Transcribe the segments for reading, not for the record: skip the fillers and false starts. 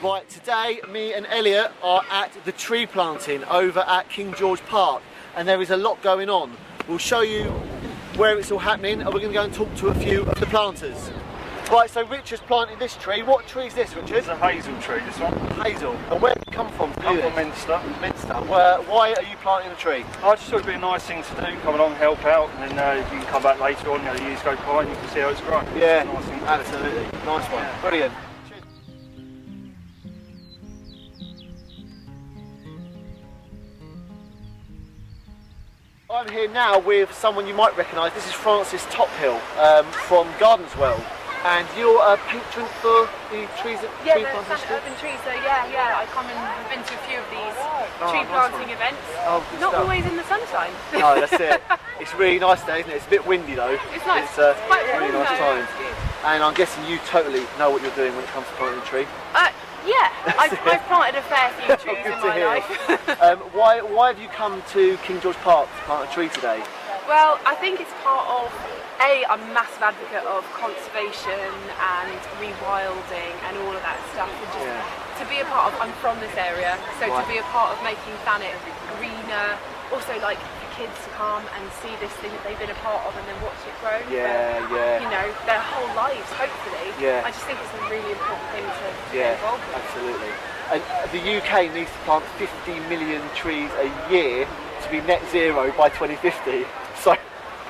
Right, today me and Elliot are at the tree planting over at King George Park, and there is a lot going on. We'll show you where it's all happening, and we're going to go and talk to a few of the planters. Right, so Richard's planting this tree. What tree is this, Richard? It's a hazel tree, this one. Hazel. And where did it come from? Come from Minster. Minster. Why are you planting a tree? I just thought it'd be a nice thing to do, come along, help out, and then you can come back later on, years go by, and you can see how it's grown. Yeah, it's a nice thing absolutely. Nice one. Yeah. Brilliant. I'm here now with someone you might recognise. This is Francis Tophill from Gardens World, and you're a patron for the trees at Tree Planting Urban Trees. So yeah, I come and have been to a few of these tree planting events. Oh, not always in the sunshine. No, that's it. It's really nice day, isn't it? It's a bit windy though. It's nice. It's quite really nice time. And I'm guessing you totally know what you're doing when it comes to planting a tree. Yeah, I've planted a fair few trees in my life. Why have you come to King George Park to plant a tree today? Well, I think it's part of, I'm a massive advocate of conservation and rewilding and all of that stuff. And just to be a part of, I'm from this area, so to be a part of making Thanet greener, also like for kids to come and see this thing that they've been a part of and then watch it grow for, you know, their whole lives, hopefully. I just think it's a really important thing to get involved with. Absolutely. And the UK needs to plant 50 million trees a year to be net zero by 2050. So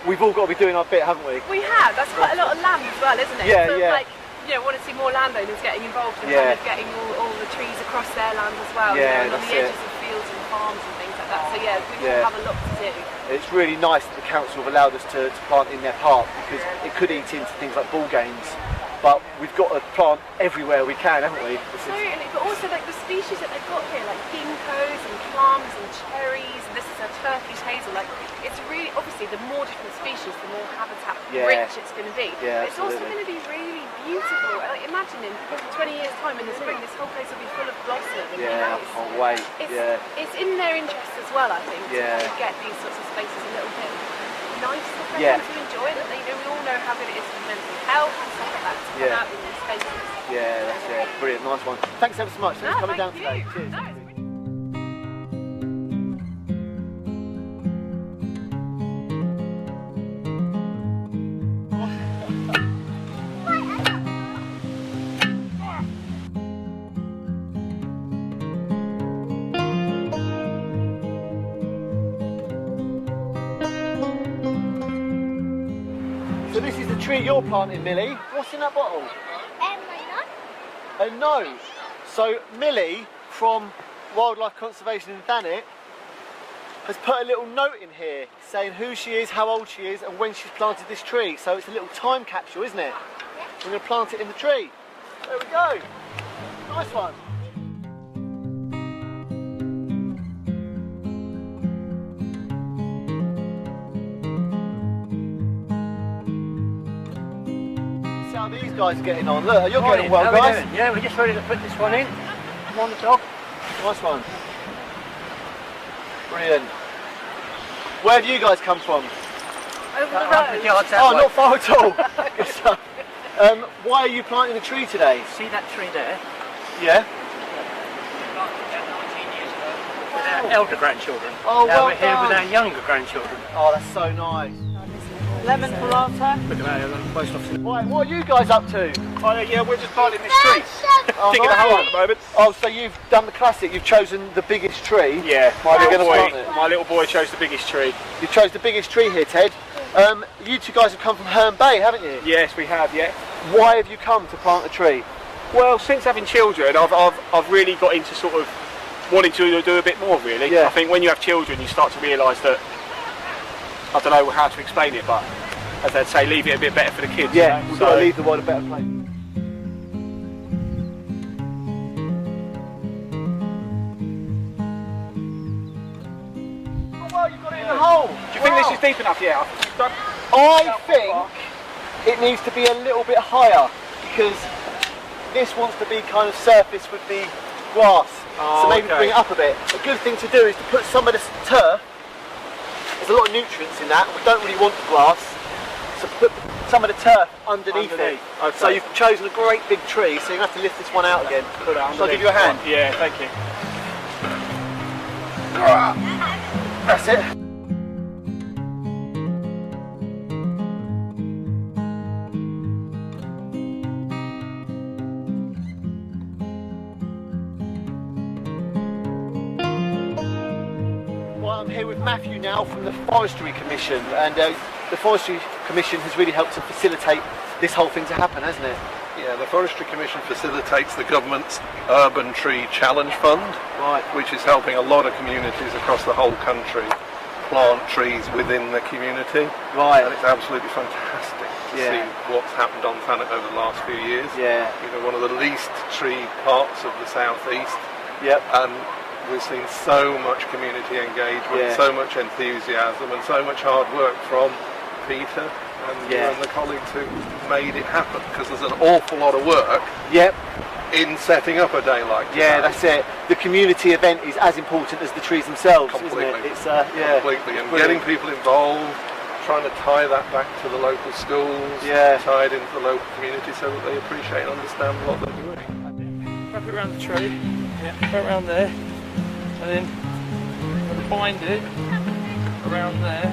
we've all got to be doing our bit, haven't we? We have. That's quite a lot of land as well, isn't it? So like, you know, want to see more landowners getting involved and kind of getting all the trees across their land as well. Yeah, you know, on the edges of fields and farms and things like that. So we all have a lot to do. It's really nice that the council have allowed us to plant in their park, because it could eat into things like ball games. But we've got to plant everywhere we can, haven't we? Certainly, but also like the species that they've got here, like ginkgos and plums and cherries, and this is a Turkish hazel. Like, it's really, obviously, the more different species, the more habitat rich it's going to be. Yeah, it's also going to be really beautiful. Like, imagine in 20 years' time in the spring, this whole place will be full of blossom. Yeah, I can't wait. It's in their interest as well, I think, to get these sorts of spaces a little bit nicer for them to enjoy. That they know, we all know how good it is for mental health and stuff like that to come out in these spaces. Yeah, that's it. Brilliant, nice one. Thanks ever so much. Thanks for coming down today. Cheers. So this is the tree you're planting, Millie. What's in that bottle? A no. So Millie from Wildlife Conservation in Thanet has put a little note in here saying who she is, how old she is, and when she's planted this tree. So it's a little time capsule, isn't it? We're going to plant it in the tree. There we go. Nice one. How these guys are getting on. Look, you're getting well, guys. Yeah, we're just ready to put this one in. Come on the top. Nice one. Brilliant. Where have you guys come from? Over the road. Oh, not far at all. Good stuff. Why are you planting a tree today? See that tree there? Yeah. With our elder grandchildren. Oh, now well we're here done. with our younger grandchildren. Oh, that's so nice. Lemon palata. Look at that, post office. Right, what are you guys up to? Oh yeah, we're just planting this tree. Oh, Digging a hole at the moment. Oh, so you've done the classic. You've chosen the biggest tree. Yeah, My little boy chose the biggest tree. You chose the biggest tree here, Ted. You two guys have come from Herne Bay, haven't you? Yes, we have. Yeah. Why have you come to plant a tree? Well, since having children, I've really got into sort of wanting to do a bit more. Really. Yeah. I think when you have children, you start to realise that, I don't know how to explain it, but as they'd say, leave it a bit better for the kids. Yeah, you know? we've got to leave the world a better place. Oh, well, you've got it in the hole. Do you think this is deep enough? Yeah. I think it needs to be a little bit higher, because this wants to be kind of surface with the grass. So maybe bring it up a bit. A good thing to do is to put some of this turf. There's a lot of nutrients in that, and we don't really want the grass. So put some of the turf underneath it. Okay. So you've chosen a great big tree, so you're going to have to lift this one out again. Put that Shall I give you a hand? Yeah, thank you. That's it. Well, I'm here with Matthew now from the Forestry Commission, and the Forestry Commission has really helped to facilitate this whole thing to happen, hasn't it? Yeah, the Forestry Commission facilitates the government's Urban Tree Challenge Fund, Right. which is helping a lot of communities across the whole country plant trees within the community. Right. And it's absolutely fantastic to Yeah. see what's happened on Thanet over the last few years. Yeah. You know, one of the least tree parts of the southeast, Yep. and we've seen so much community engagement, Yeah. so much enthusiasm, and so much hard work from Peter and you Yeah. and the colleagues who made it happen, because there's an awful lot of work Yep. in setting up a day like today. Yeah, that's it. The community event is as important as the trees themselves, Completely. isn't it? It's yeah. Completely, and Brilliant. getting people involved, trying to tie that back to the local schools, Yeah. tie it into the local community so that they appreciate and understand what they're doing. Wrap it around the tree, yeah, go around there, and then bind it around there.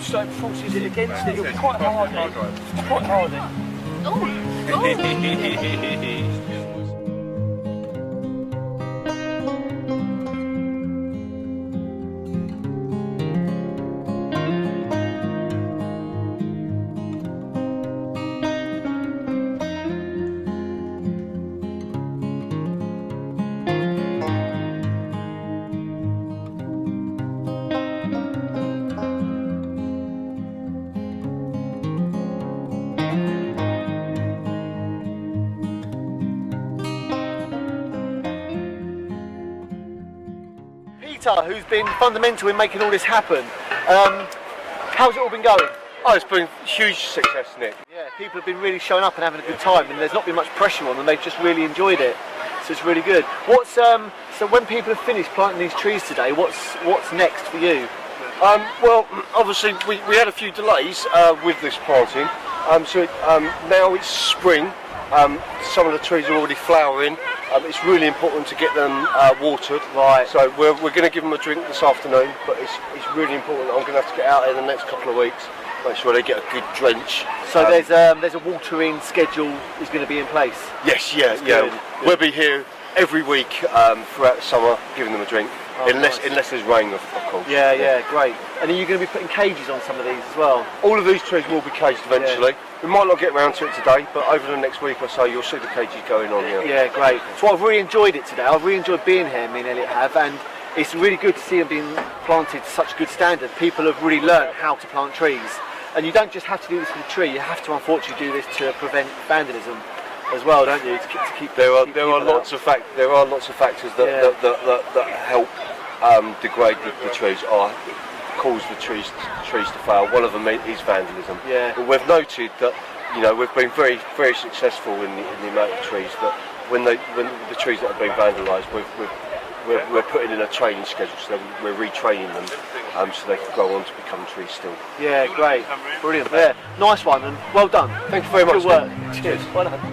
So it forces it against it. You're quite hard. It's quite hard. Peter, who's been fundamental in making all this happen. How's it all been going? Oh, it's been a huge success, Nick. Yeah, people have been really showing up and having a good time, and there's not been much pressure on them. They've just really enjoyed it, so it's really good. What's so when people have finished planting these trees today, what's next for you? Well, obviously we had a few delays with this planting, so now it's spring. Some of the trees are already flowering. It's really important to get them watered. Right. So we're going to give them a drink this afternoon, but it's really important. I'm going to have to get out there in the next couple of weeks, make sure they get a good drench. So there's a watering schedule is going to be in place. Yes, yeah. Good. We'll be here every week throughout the summer, giving them a drink, unless there's rain, of course. Yeah, great. And are you going to be putting cages on some of these as well? All of these trees will be caged eventually. We might not get around to it today, but over the next week or so you'll see the cages going on here. Yeah, great. So I've really enjoyed it today. I've really enjoyed being here, me and Elliot have, and it's really good to see them being planted to such good standard. People have really learned how to plant trees. And you don't just have to do this for the tree, you have to unfortunately do this to prevent vandalism as well, don't you? To keep There are lots of factors that help degrade the trees or cause the trees to fail. One of them is vandalism. Yeah. But we've noted that we've been very very successful in the amount of trees that when the trees that have been vandalised, we're putting in a training schedule, so we're retraining them so they can go on to become trees still. Yeah, great. Brilliant. Yeah, nice one and well done. Thank you very much. Good work. Cheers. Well done.